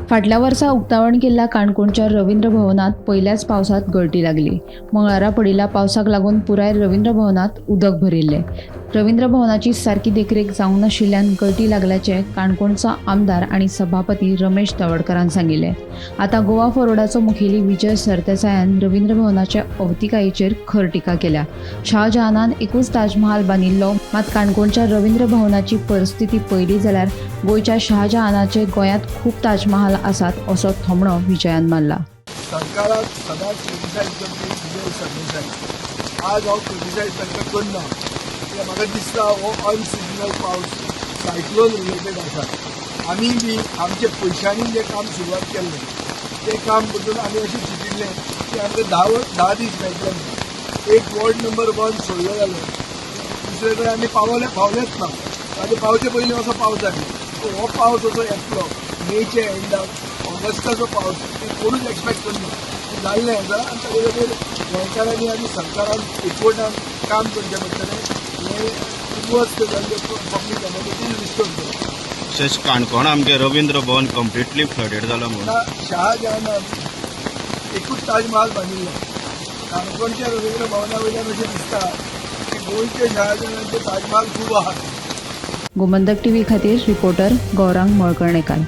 फाटल्या वर्सा उक्तावण केल्ल्या काणकोणच्या रवींद्र भवनात पहिल्याच पावसात गळती लागली. मंगळारा पडिल्ल्या पावसाक लागून पुराय रवींद्र भवनात उदक भरिल्ले. रवींद्र भवनाची सारकी देखरेख जावंक नाशिल्ल्यान गळती लागल्याचे काणकोणचो आमदार आणि सभापती रमेश तवडकरान सांगिल्ले. आता गोवा फॉरवर्डाचो मुखेली विजय सरदेसायान रवींद्र भवनाच्या अवतिकायेचेर खर टिका केल्या. शाहजहानान एकूच ताजमहाल बांदिल्लो, मात काणकोणच्या रवींद्र भवनाची परिस्थिती पळयली जाल्यार गोंयच्या शाहजहानाचे गोंयांत खूब ताजमहाल आसात असो थोमणो विजयान मारला. सरकाराक सदांच क्रिटिसायज करपी विजय सरदेसाय आज हांव क्रिटिसायज तांकां करना. म्हाका दिसता हो अनसिजनल पावस सायक्लोन रिलेटेड आसा. आमी बी आमचे पयशांनी जें काम सुरवात केल्लें तें काम बदलून आमी अशें चिंतिल्लें की आमकां 10 दीस मेळटले. एक वॉर्ड नंबर 1 सोडलो जालो, दुसरे कडेन आमी पावलेच ना. आनी पावचे पयलीं असो पावस जालो. हो पावस असो येतलो मेच्या एंडाक, ऑगस्टाचो पावस कोणूच एक्सपेक्ट करना. जाल्लें आसा आनी ताचे खातीर गोंयकारांनी आनी सरकारान एकवटान काम करचें पडटलें. हे उद्वस्त जाल्ले पब्लीक एमेनिटीज रिस्टोर करप. तशेंच काणकोण आमगे रवींद्र भवन कंप्लिटली फ्लडेड जालां म्हणून शाहजहानान एकूच ताजमहाल बांदिल्लो. काणकोणच्या रवींद्र भवना वयल्यान अशें दिसता की गोंयचे शाहजहानाचे ताजमहाल खूब आहात. गोमंतक टीव्ही खातीर रिपोर्टर गौरांग मळकर्णेकार.